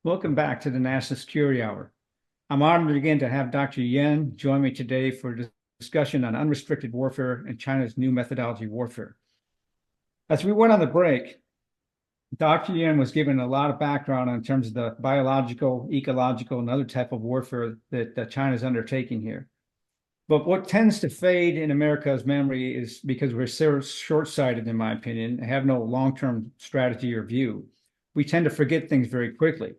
Welcome back to the National Security Hour. I'm honored again to have Dr. Yan join me today for a discussion on unrestricted warfare and China's new methodology warfare. As we went on the break, Dr. Yan was given a lot of background in terms of the biological, ecological, and other type of warfare that China is undertaking here. But what tends to fade in America's memory is because we're so short-sighted, in my opinion, and have no long-term strategy or view. We tend to forget things very quickly.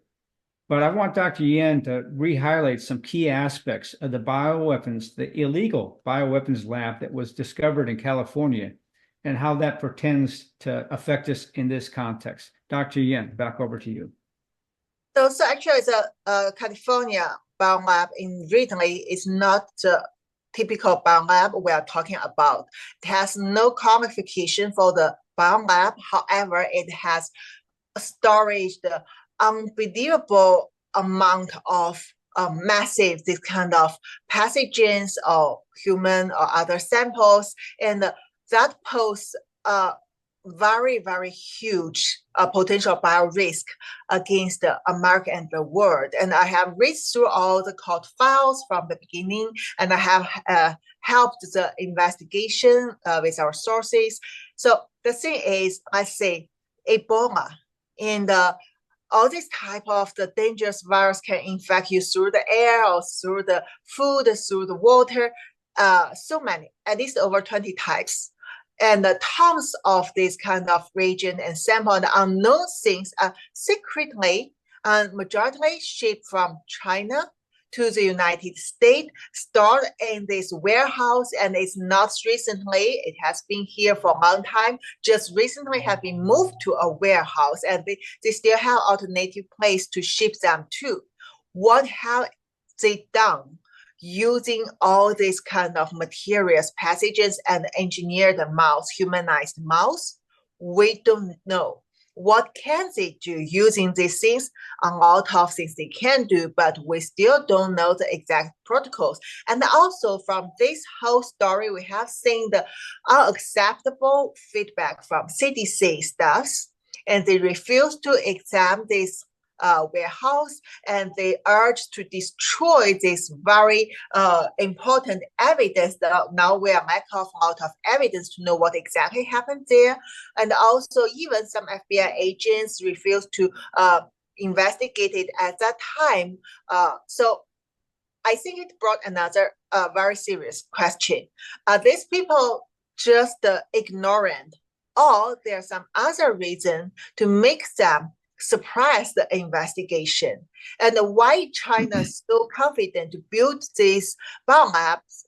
But I want Dr. Yan to re-highlight some key aspects of the bioweapons, the illegal bioweapons lab that was discovered in California, and how that pretends to affect us in this context. Dr. Yan, back over to you. So actually, it's a California biolab in Italy is not the typical biolab we are talking about. It has no qualification for the biolab. However, it has storage the unbelievable amount of massive this kind of pathogens or human or other samples, and that pose a very, very huge potential bio risk against America and the world. And I have read through all the court files from the beginning, and I have helped the investigation with our sources. So the thing is, I say Ebola and all this type of the dangerous virus can infect you through the air or through the food, through the water, so many, at least over 20 types. And tons of this kind of reagent and sample and unknown things are secretly and majority shipped from China to the United States, stored in this warehouse, and it's not recently, it has been here for a long time, just recently have been moved to a warehouse, and they still have alternative place to ship them to. What have they done using all these kind of materials, passages, and engineered mouse, humanized mouse? We don't know. What can they do using these things? A lot of things they can do, but we still don't know the exact protocols. And also from this whole story, we have seen the unacceptable feedback from CDC staffs, and they refuse to examine this warehouse, and they urge to destroy this very important evidence that now we are lack of a lot of evidence to know what exactly happened there. And also even some FBI agents refuse to investigate it at that time. So I think it brought another very serious question. Are these people just ignorant, or there's some other reason to make them suppress the investigation? And why China is so confident to build these biolabs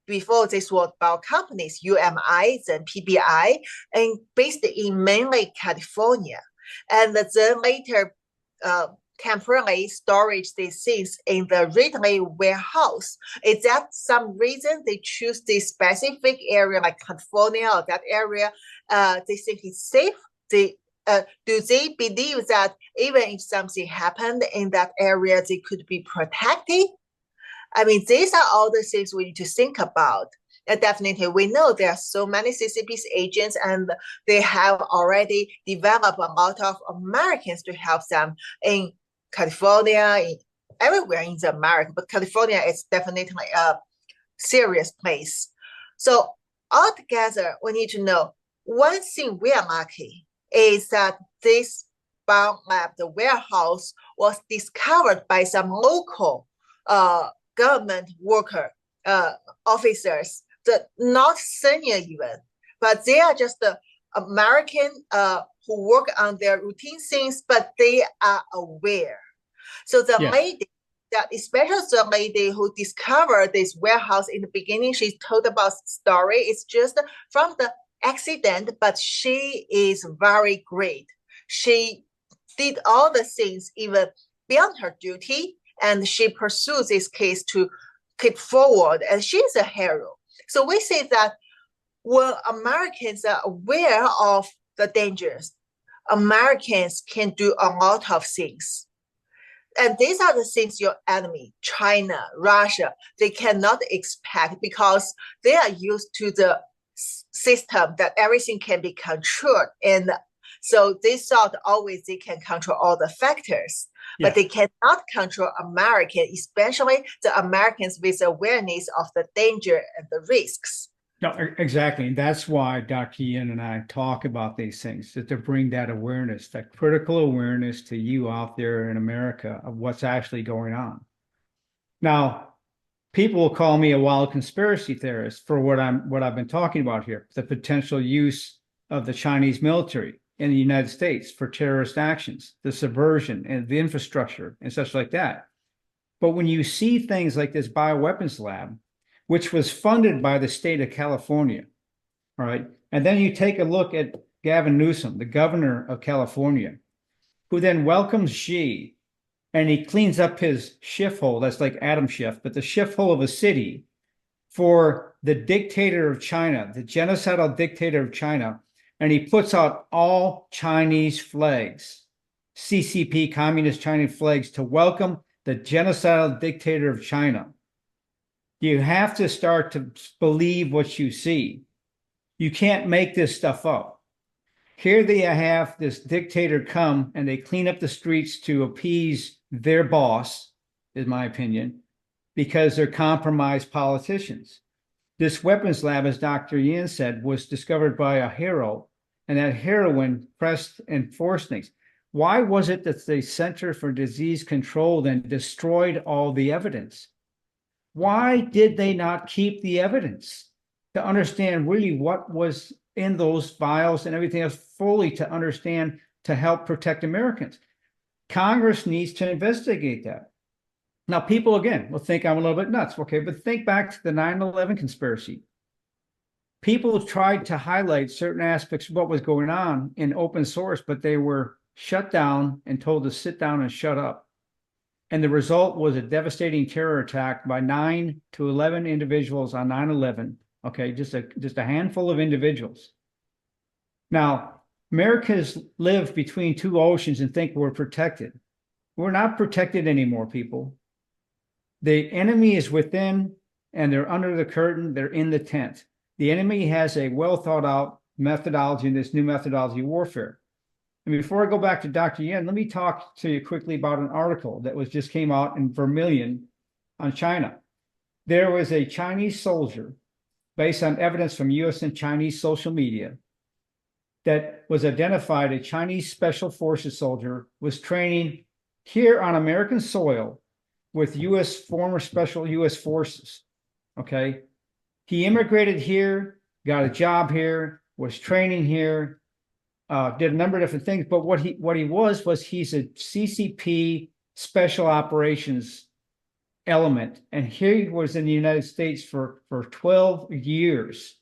before this was bio companies, UMI and PBI, and based in mainly California, and then later temporarily storage these things in the Ridley warehouse? Is that some reason they choose this specific area like California or that area? They think it's safe? Do they believe that even if something happened in that area, they could be protected? I mean, these are all the things we need to think about. And definitely, we know there are so many CCP agents, and they have already developed a lot of Americans to help them in California, everywhere in America. But California is definitely a serious place. So altogether, we need to know one thing we are lucky is that this biolab, the warehouse, was discovered by some local government worker, officers, not senior even, but they are just the American who work on their routine things, but they are aware. So the lady, that especially the lady who discovered this warehouse in the beginning, she told about the story. It's just from the accident, but she is very great. She did all the things even beyond her duty, and she pursued this case to keep forward, and she's a hero. So we say that when Americans are aware of the dangers, Americans can do a lot of things. And these are the things your enemy, China, Russia, they cannot expect, because they are used to the system that everything can be controlled, and So they thought always they can control all the factors, but they cannot control American, especially the Americans with awareness of the danger and the risks. No, exactly. And that's why Dr. Yin and I talk about these things, to bring that awareness, that critical awareness to you out there in America of what's actually going on. Now, people will call me a wild conspiracy theorist for what I've been talking about here, the potential use of the Chinese military in the United States for terrorist actions, the subversion and the infrastructure and such like that. But when you see things like this bioweapons lab, which was funded by the state of California, all right, and then you take a look at Gavin Newsom, the governor of California, who then welcomes Xi, and he cleans up his shithole, that's like Adam Schiff, but the shithole of a city for the dictator of China, the genocidal dictator of China, and he puts out all Chinese flags, CCP, Communist Chinese flags, to welcome the genocidal dictator of China. You have to start to believe what you see. You can't make this stuff up. Here they have this dictator come and they clean up the streets to appease their boss, in my opinion, because they're compromised politicians. This weapons lab, as Dr. Yin said, was discovered by a hero, and that heroine pressed and forced things. Why was it that the Center for Disease Control then destroyed all the evidence? Why did they not keep the evidence to understand really what was in those vials and everything else fully to understand, to help protect Americans? Congress needs to investigate that. Now, people, again, will think I'm a little bit nuts. Okay, but think back to the 9/11 conspiracy. People tried to highlight certain aspects of what was going on in open source, but they were shut down and told to sit down and shut up. And the result was a devastating terror attack by 9 to 11 individuals on 9/11. Okay, just a handful of individuals. Now, Americans live between two oceans and think we're protected. We're not protected anymore, people. The enemy is within, and they're under the curtain. They're in the tent. The enemy has a well thought out methodology in this new methodology warfare. And before I go back to Dr. Yin, let me talk to you quickly about an article that just came out in Vermilion on China. There was a Chinese soldier, based on evidence from US and Chinese social media, that was identified. A Chinese special forces soldier was training here on American soil with former special US forces. Okay. He immigrated here, got a job here, was training here, did a number of different things, but what he was he's a CCP special operations element, and here he was in the United States for 12 years,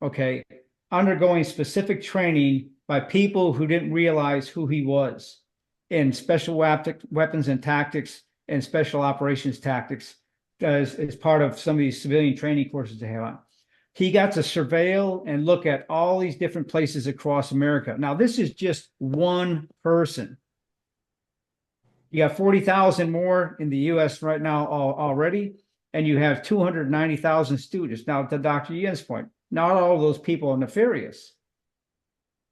okay, undergoing specific training by people who didn't realize who he was in special weapons and tactics and special operations tactics as part of some of these civilian training courses they have on. He got to surveil and look at all these different places across America. Now, this is just one person. You got 40,000 more in the US right now already, and you have 290,000 students. Now, to Dr. Yin's point, not all of those people are nefarious,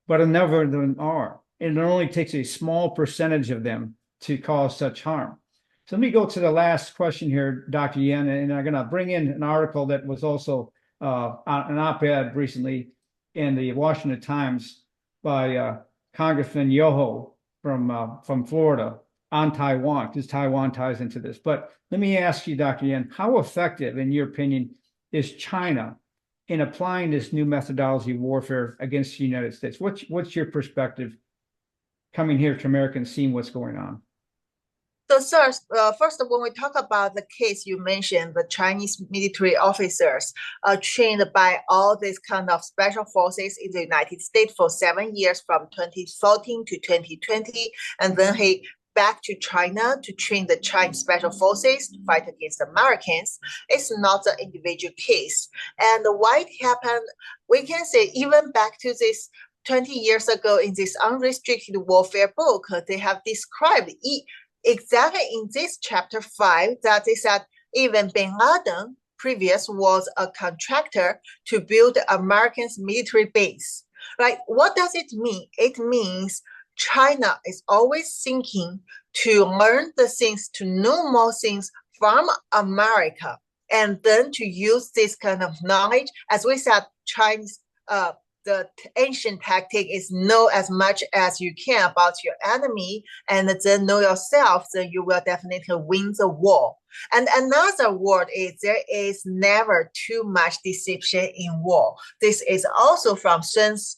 but a number of them are. And it only takes a small percentage of them to cause such harm. So let me go to the last question here, Dr. Yin, and I'm going to bring in an article that was also an op-ed recently in the Washington Times by Congressman Yoho from Florida on Taiwan, because Taiwan ties into this. But let me ask you, Dr. Yin, how effective, in your opinion, is China in applying this new methodology warfare against the United States? What's your perspective coming here to America and seeing what's going on? So, sir, first, when we talk about the case you mentioned, the Chinese military officers trained by all these kind of special forces in the United States for 7 years, from 2014 to 2020, and then he back to China to train the Chinese special forces to fight against Americans. It's not an individual case. And why it happened, we can say even back to this 20 years ago in this unrestricted warfare book, they have described exactly in this chapter 5 that they said even Bin Laden previous was a contractor to build American's military base. right? What does it mean? It means China is always thinking to learn the things, to know more things from America, and then to use this kind of knowledge. As we said, Chinese, the ancient tactic is know as much as you can about your enemy, and then know yourself, then you will definitely win the war. And another word is there is never too much deception in war. This is also from Sun's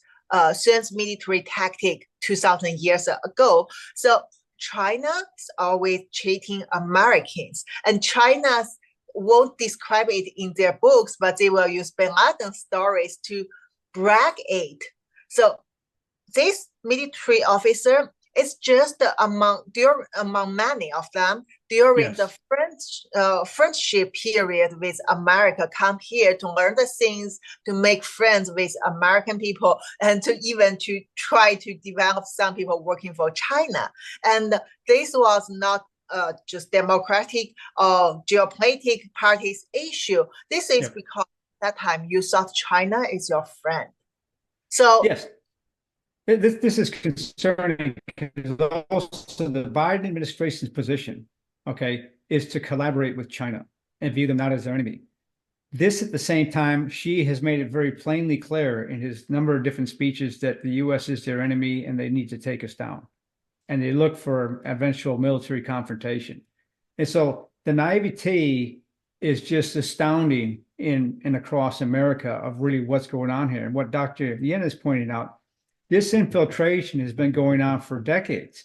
military tactic 2,000 years ago. So China is always cheating Americans, and China won't describe it in their books, but they will use Bin Laden stories to brag it. So this military officer is just among many of them during the friendship period with America, come here to learn the things, to make friends with American people, and to even to try to develop some people working for China. And this was not just democratic or geopolitical parties issue. This is because at that time you thought China is your friend. So yes. This is concerning because also the Biden administration's position, okay, is to collaborate with China and view them not as their enemy. This, at the same time, Xi has made it very plainly clear in his number of different speeches that the U.S. is their enemy and they need to take us down. And they look for eventual military confrontation. And so the naivete is just astounding in across America of really what's going on here. And what Dr. Yen is pointing out, this infiltration has been going on for decades,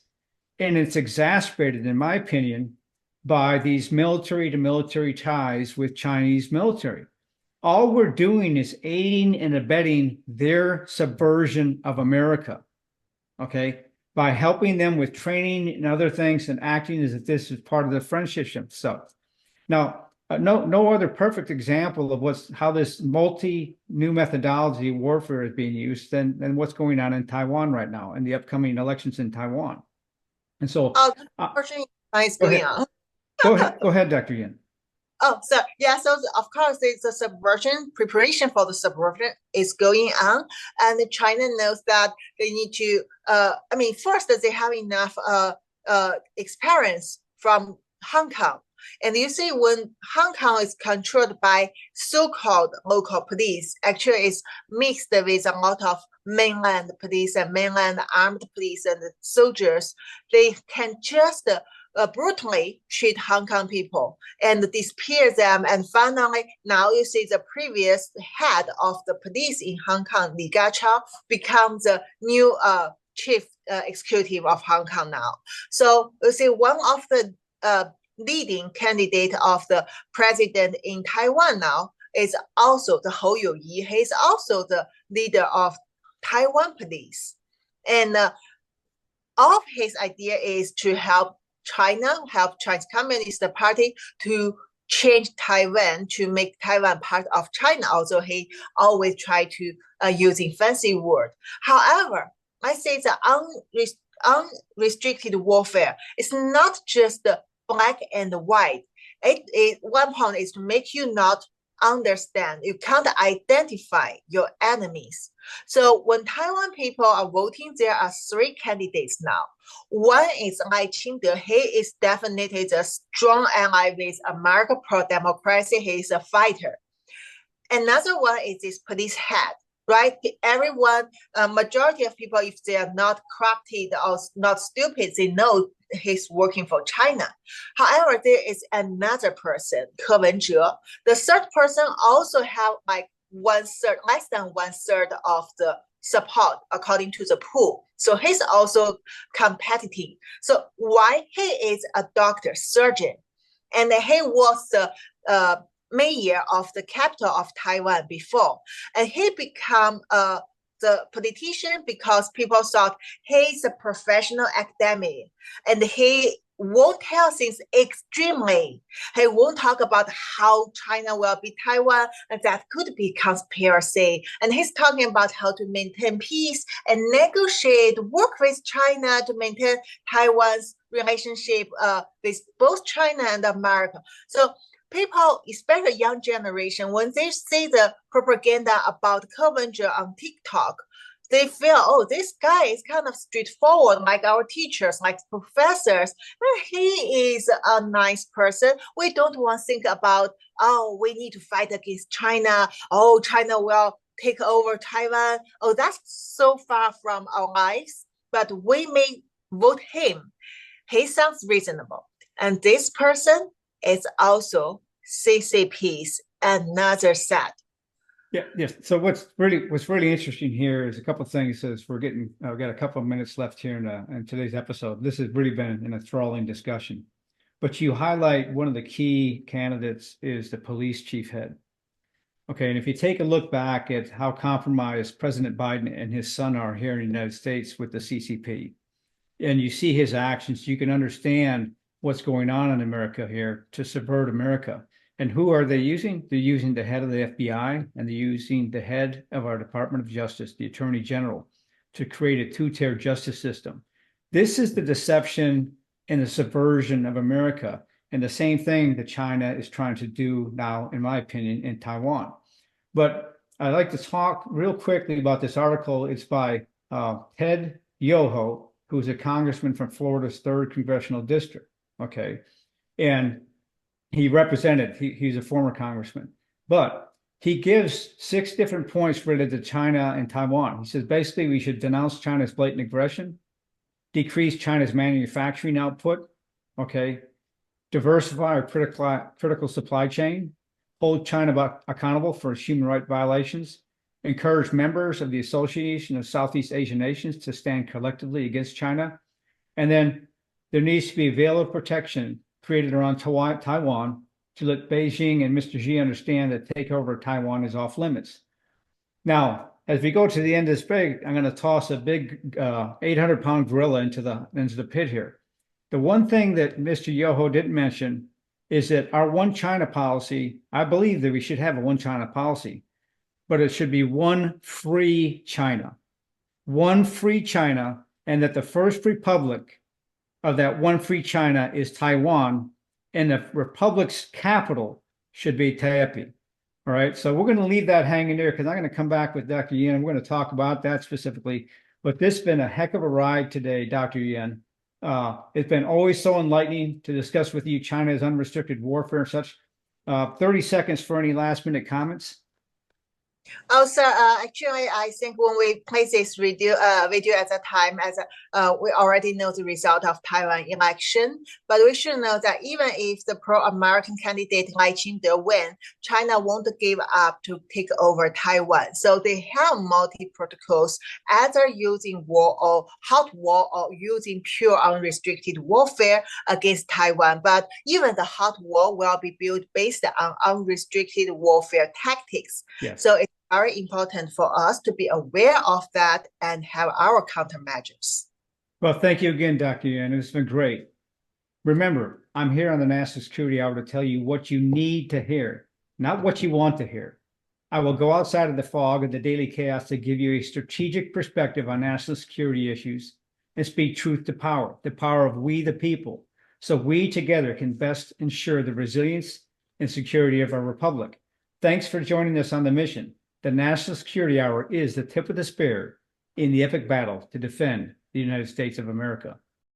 and it's exacerbated, in my opinion, by these military-to-military ties with Chinese military. All we're doing is aiding and abetting their subversion of America, okay, by helping them with training and other things and acting as if this is part of the friendship stuff. Now, no other perfect example of how this new methodology warfare is being used than what's going on in Taiwan right now and the upcoming elections in Taiwan. And so, Go ahead, Dr. Yin. Oh, so yeah, so of course, the subversion preparation for the subversion is going on, and China knows that they need to. First they have enough experience from Hong Kong. And you see, when Hong Kong is controlled by so-called local police, actually it's mixed with a lot of mainland police and mainland armed police and soldiers. They can just brutally treat Hong Kong people and disappear them. And finally, now you see the previous head of the police in Hong Kong, Li Gachao, becomes the new chief executive of Hong Kong now. So you see, one of the leading candidate of the president in Taiwan now is also the Hou Youyi. He's also the leader of Taiwan police. And all of his idea is to help Chinese Communist Party to change Taiwan, to make Taiwan part of China, although he always tried to using fancy word. However, I say the unrestricted warfare is not just the black and white. One point is to make you not understand. You can't identify your enemies. So when Taiwan people are voting, there are three candidates now. One is Lai Ching-te. He is definitely the strong ally with America pro-democracy. He is a fighter. Another one is this police head. Right? Everyone, majority of people, if they are not corrupted or not stupid, they know he's working for China. However, there is another person, Ke Wen-je. The third person also have like less than one third of the support according to the pool. So he's also competitive. So why he is a doctor, surgeon, and he was the mayor of the capital of Taiwan before, and he became the politician because people thought he's a professional academic, and he won't tell things extremely. He won't talk about how China will be Taiwan, and that could be conspiracy. And he's talking about how to maintain peace and negotiate, work with China to maintain Taiwan's relationship with both China and America. So people, especially young generation, when they see the propaganda about Ke Wen-je on TikTok, they feel, oh, this guy is kind of straightforward, like our teachers, like professors. He is a nice person. We don't want to think about, oh, we need to fight against China. Oh, China will take over Taiwan. Oh, that's so far from our lives. But we may vote him. He sounds reasonable. And this person is also CCP's another set. Yeah, yes. So what's really interesting here is a couple of things. As we've got a couple of minutes left here in today's episode. This has really been an enthralling discussion. But you highlight one of the key candidates is the police chief head. Okay, and if you take a look back at how compromised President Biden and his son are here in the United States with the CCP, and you see his actions, you can understand what's going on in America here to subvert America. And who are they using? They're using the head of the FBI, and they're using the head of our Department of Justice, the Attorney General, to create a two-tier justice system. This is the deception and the subversion of America, and the same thing that China is trying to do now, in my opinion, in Taiwan. But I'd like to talk real quickly about this article. It's by Ted Yoho, who's a congressman from Florida's 3rd Congressional District, okay? And he's a former congressman, but he gives 6 different points related to China and Taiwan. He says, basically, we should denounce China's blatant aggression, decrease China's manufacturing output, okay, diversify our critical supply chain, hold China accountable for its human rights violations, encourage members of the Association of Southeast Asian Nations to stand collectively against China, and then there needs to be a veil of protection created around Taiwan to let Beijing and Mr. Xi understand that takeover of Taiwan is off limits. Now, as we go to the end of this break, I'm going to toss a big 800-pound gorilla into the pit here. The one thing that Mr. Yoho didn't mention is that our one China policy, I believe that we should have a one China policy, but it should be one free China, and that the first republic of that one free China is Taiwan, and the republic's capital should be Taipei. All right, so we're going to leave that hanging there because I'm going to come back with Dr. Yen, and we're going to talk about that specifically. But this has been a heck of a ride today, Dr. Yen. It's been always so enlightening to discuss with you China's unrestricted warfare and such. 30 seconds for any last-minute comments. Also, actually, I think when we place this video at the time, we already know the result of Taiwan election, but we should know that even if the pro-American candidate Lai Ching-te win, China won't give up to take over Taiwan. So they have multi-protocols, either using war or hot war or using pure unrestricted warfare against Taiwan. But even the hot war will be built based on unrestricted warfare tactics. Yes. So it's very important for us to be aware of that and have our countermeasures. Well, thank you again, Dr. Yen. It's been great. Remember, I'm here on the National Security Hour to tell you what you need to hear, not what you want to hear. I will go outside of the fog of the daily chaos to give you a strategic perspective on national security issues and speak truth to power, the power of we the people, so we together can best ensure the resilience and security of our republic. Thanks for joining us on the mission. The National Security Hour is the tip of the spear in the epic battle to defend the United States of America.